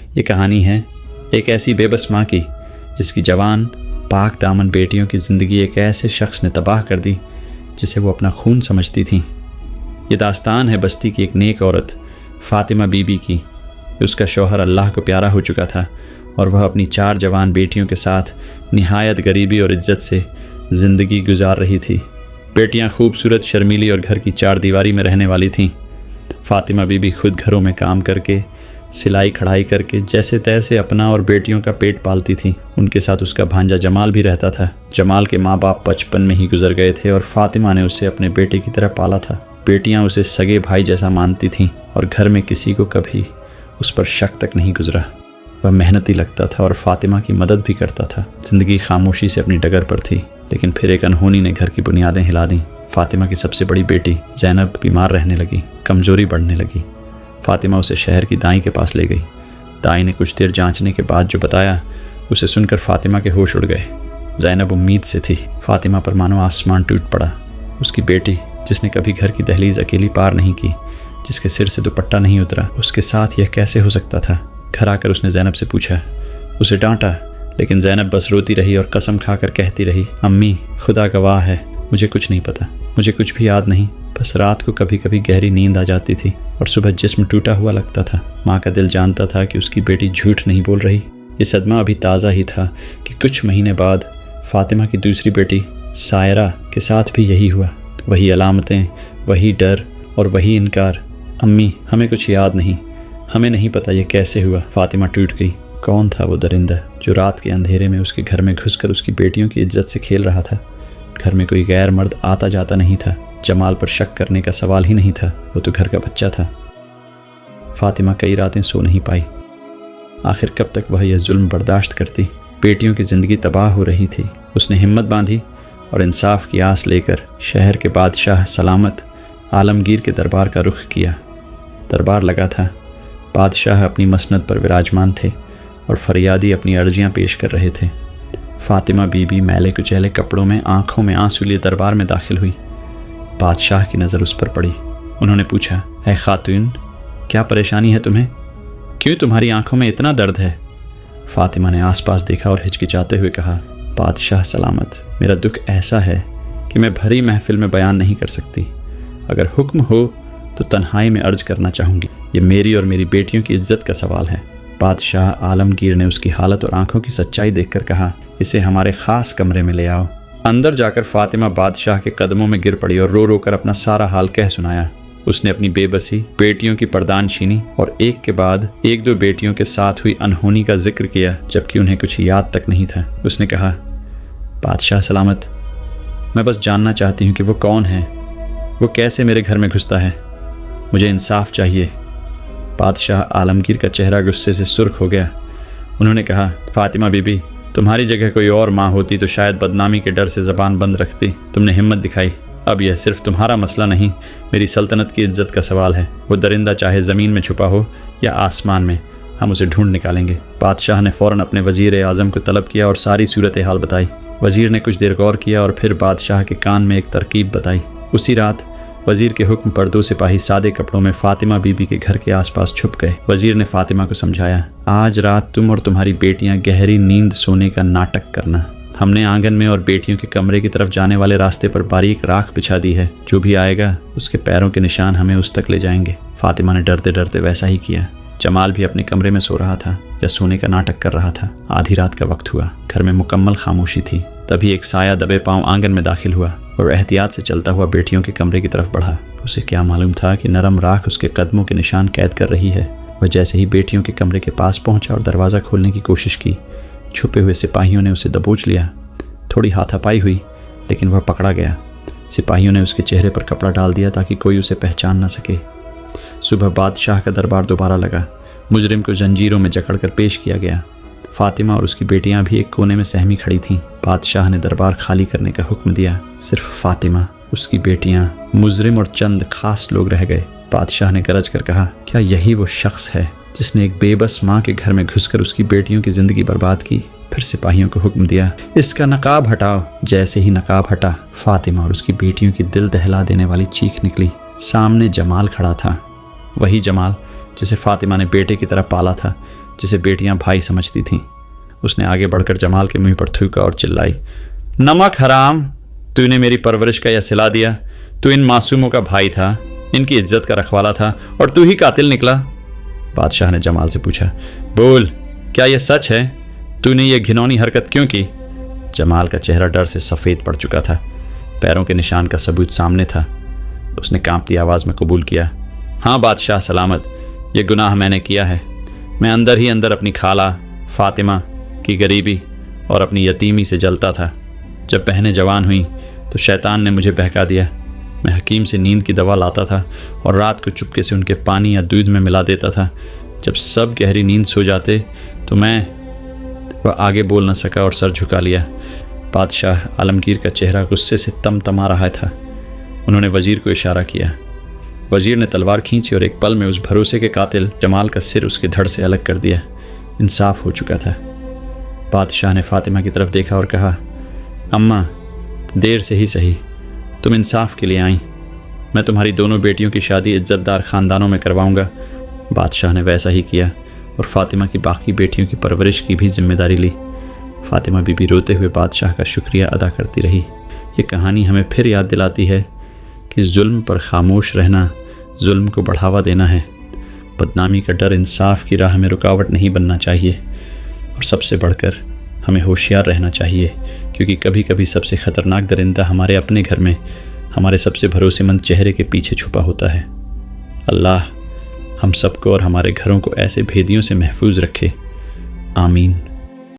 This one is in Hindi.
ये कहानी है एक ऐसी बेबस माँ की जिसकी जवान पाक दामन बेटियों की ज़िंदगी एक ऐसे शख्स ने तबाह कर दी जिसे वो अपना खून समझती थी। ये दास्तान है बस्ती की एक नेक औरत फ़ातिमा बीबी की। उसका शौहर अल्लाह को प्यारा हो चुका था और वह अपनी 4 जवान बेटियों के साथ निहायत गरीबी और इज्जत से ज़िंदगी गुजार रही थी। बेटियां खूबसूरत, शर्मीली और घर की 4 दीवारी में रहने वाली थीं। फ़ातिमा बीबी खुद घरों में काम करके, सिलाई कढ़ाई करके जैसे तैसे अपना और बेटियों का पेट पालती थी। उनके साथ उसका भांजा जमाल भी रहता था। जमाल के माँ बाप बचपन में ही गुजर गए थे और फ़ातिमा ने उसे अपने बेटे की तरह पाला था। बेटियां उसे सगे भाई जैसा मानती थीं और घर में किसी को कभी उस पर शक तक नहीं गुजरा। वह मेहनती लगता था और फ़ातिमा की मदद भी करता था। ज़िंदगी खामोशी से अपनी डगर पर थी, लेकिन फिर एक अनहोनी ने घर की बुनियादें हिला दी। फ़ातिमा की सबसे बड़ी बेटी ज़ैनब बीमार रहने लगी, कमज़ोरी बढ़ने लगी। फ़ातिमा उसे शहर की दाई के पास ले गई। दाई ने कुछ देर जांचने के बाद जो बताया उसे सुनकर फ़ातिमा के होश उड़ गए। ज़ैनब उम्मीद से थी। फ़ातिमा पर मानो आसमान टूट पड़ा। उसकी बेटी जिसने कभी घर की दहलीज अकेली पार नहीं की, जिसके सिर से दुपट्टा नहीं उतरा, उसके साथ यह कैसे हो सकता था। घर आकर उसने ज़ैनब से पूछा, उसे डांटा, लेकिन ज़ैनब बस रोती रही और कसम खाकर कहती रही, अम्मी खुदा गवाह है, मुझे कुछ नहीं पता, मुझे कुछ भी याद नहीं। बस रात को कभी कभी गहरी नींद आ जाती थी और सुबह जिस्म टूटा हुआ लगता था। माँ का दिल जानता था कि उसकी बेटी झूठ नहीं बोल रही। ये सदमा अभी ताज़ा ही था कि कुछ महीने बाद फ़ातिमा की दूसरी बेटी सायरा के साथ भी यही हुआ। वही अलामतें, वही डर और वही इनकार। अम्मी हमें कुछ याद नहीं, हमें नहीं पता ये कैसे हुआ। फ़ातिमा टूट गई। कौन था वो दरिंदा जो रात के अंधेरे में उसके घर में घुसकर उसकी बेटियों की इज्जत से खेल रहा था। घर में कोई गैर मर्द आता जाता नहीं था। जमाल पर शक करने का सवाल ही नहीं था, वो तो घर का बच्चा था। फ़ातिमा कई रातें सो नहीं पाई। आखिर कब तक वह यह जुल्म बर्दाश्त करती। बेटियों की ज़िंदगी तबाह हो रही थी। उसने हिम्मत बांधी और इंसाफ की आस लेकर शहर के बादशाह सलामत आलमगीर के दरबार का रुख किया। दरबार लगा था। बादशाह अपनी मसनद पर विराजमान थे और फरियादी अपनी अर्जियां पेश कर रहे थे। फ़ातिमा बीबी मैले कुचैले कपड़ों में, आंखों में आंसू लिए दरबार में दाखिल हुई। बादशाह की नज़र उस पर पड़ी। उन्होंने पूछा, है खातून, क्या परेशानी है तुम्हें? क्यों तुम्हारी आंखों में इतना दर्द है? फ़ातिमा ने आसपास देखा और हिचकिचाते हुए कहा, बादशाह सलामत, मेरा दुख ऐसा है कि मैं भरी महफिल में बयान नहीं कर सकती। अगर हुक्म हो तो तन्हाई में अर्ज करना चाहूँगी। ये मेरी और मेरी बेटियों की इज्जत का सवाल है। बादशाह आलमगीर ने उसकी हालत और आंखों की सच्चाई देखकर कहा, इसे हमारे ख़ास कमरे में ले आओ। अंदर जाकर फ़ातिमा बादशाह के कदमों में गिर पड़ी और रो रो कर अपना सारा हाल कह सुनाया। उसने अपनी बेबसी, बेटियों की परदानशीनी और एक के बाद एक 2 बेटियों के साथ हुई अनहोनी का जिक्र किया, जबकि उन्हें कुछ याद तक नहीं था। उसने कहा, बादशाह सलामत, मैं बस जानना चाहती हूँ कि वो कौन है, वो कैसे मेरे घर में घुसता है, मुझे इंसाफ चाहिए। बादशाह आलमगीर का चेहरा गुस्से से सुर्ख हो गया। उन्होंने कहा, फ़ातिमा बीबी, तुम्हारी जगह कोई और माँ होती तो शायद बदनामी के डर से ज़बान बंद रखती। तुमने हिम्मत दिखाई। अब यह सिर्फ तुम्हारा मसला नहीं, मेरी सल्तनत की इज्जत का सवाल है। वो दरिंदा चाहे ज़मीन में छुपा हो या आसमान में, हम उसे ढूंढ निकालेंगे। बादशाह ने फ़ौरन अपने वज़ीर आज़म को तलब किया और सारी सूरत हाल बताई। वज़ीर ने कुछ देर गौर किया और फिर बादशाह के कान में एक तरकीब बताई। उसी रात वज़ीर के हुक्म पर 2 सिपाही सादे कपड़ों में फ़ातिमा बीबी के घर के आसपास छुप गए। वज़ीर ने फ़ातिमा को समझाया, आज रात तुम और तुम्हारी बेटियां गहरी नींद सोने का नाटक करना। हमने आंगन में और बेटियों के कमरे की तरफ जाने वाले रास्ते पर बारीक राख बिछा दी है। जो भी आएगा उसके पैरों के निशान हमें उस तक ले जाएंगे। फ़ातिमा ने डरते डरते वैसा ही किया। जमाल भी अपने कमरे में सो रहा था या सोने का नाटक कर रहा था। आधी रात का वक्त हुआ। घर में मुकम्मल खामोशी थी। तभी एक साया दबे पांव आंगन में दाखिल हुआ और एहतियात से चलता हुआ बेटियों के कमरे की तरफ बढ़ा। उसे क्या मालूम था कि नरम राख उसके कदमों के निशान कैद कर रही है। वह जैसे ही बेटियों के कमरे के पास पहुंचा और दरवाज़ा खोलने की कोशिश की, छुपे हुए सिपाहियों ने उसे दबोच लिया। थोड़ी हाथापाई हुई, लेकिन वह पकड़ा गया। सिपाहियों ने उसके चेहरे पर कपड़ा डाल दिया ताकि कोई उसे पहचान न सके। सुबह बादशाह का दरबार दोबारा लगा। मुजरिम को जंजीरों में जकड़कर पेश किया गया। फ़ातिमा और उसकी बेटियां भी एक कोने में सहमी खड़ी थीं। बादशाह ने दरबार खाली करने का हुक्म दिया। सिर्फ फ़ातिमा, उसकी बेटियां, मुजरिम और चंद खास लोग रह गए। बादशाह ने गरज कर कहा, क्या यही वो शख्स है जिसने एक बेबस माँ के घर में घुसकर उसकी बेटियों की ज़िंदगी बर्बाद की? फिर सिपाहियों को हुक्म दिया, इसका नकाब हटाओ। जैसे ही नकाब हटा, फ़ातिमा और उसकी बेटियों की दिल दहला देने वाली चीख निकली। सामने जमाल खड़ा था, वही जमाल जिसे फ़ातिमा ने बेटे की तरह पाला था, जिसे बेटियां भाई समझती थीं। उसने आगे बढ़कर जमाल के मुंह पर थूका और चिल्लाई, नमक हराम, तूने मेरी परवरिश का यह सिला दिया। तू इन मासूमों का भाई था, इनकी इज्जत का रखवाला था, और तू ही कातिल निकला। बादशाह ने जमाल से पूछा, बोल, क्या यह सच है? तूने ये घिनौनी हरकत क्यों की? जमाल का चेहरा डर से सफ़ेद पड़ चुका था। पैरों के निशान का सबूत सामने था। उसने कांपती आवाज़ में कबूल किया, हाँ बादशाह सलामत, यह गुनाह मैंने किया है। मैं अंदर ही अंदर अपनी खाला फातिमा की गरीबी और अपनी यतीमी से जलता था। जब बहनें जवान हुईं तो शैतान ने मुझे बहका दिया। मैं हकीम से नींद की दवा लाता था और रात को चुपके से उनके पानी या दूध में मिला देता था। जब सब गहरी नींद सो जाते तो वह आगे बोल न सका और सर झुका लिया। बादशाह आलमगीर का चेहरा गुस्से से तमतमा रहा था। उन्होंने वजीर को इशारा किया। वजीर ने तलवार खींची और एक पल में उस भरोसे के कातिल जमाल का सिर उसके धड़ से अलग कर दिया। इंसाफ हो चुका था। बादशाह ने फातिमा की तरफ देखा और कहा, अम्मा, देर से ही सही, तुम इंसाफ के लिए आई। मैं तुम्हारी दोनों बेटियों की शादी इज्जतदार ख़ानदानों में करवाऊंगा। बादशाह ने वैसा ही किया और फातिमा की बाकी बेटियों की परवरिश की भी जिम्मेदारी ली। फातिमा बीबी रोते हुए बादशाह का शुक्रिया अदा करती रही। ये कहानी हमें फिर याद दिलाती है कि जुल्म पर खामोश रहना जुल्म को बढ़ावा देना है। बदनामी का डर इंसाफ की राह में रुकावट नहीं बनना चाहिए। और सबसे बढ़कर हमें होशियार रहना चाहिए, क्योंकि कभी कभी सबसे ख़तरनाक दरिंदा हमारे अपने घर में हमारे सबसे भरोसेमंद चेहरे के पीछे छुपा होता है। अल्लाह हम सबको और हमारे घरों को ऐसे भेदियों से महफूज रखे। आमीन।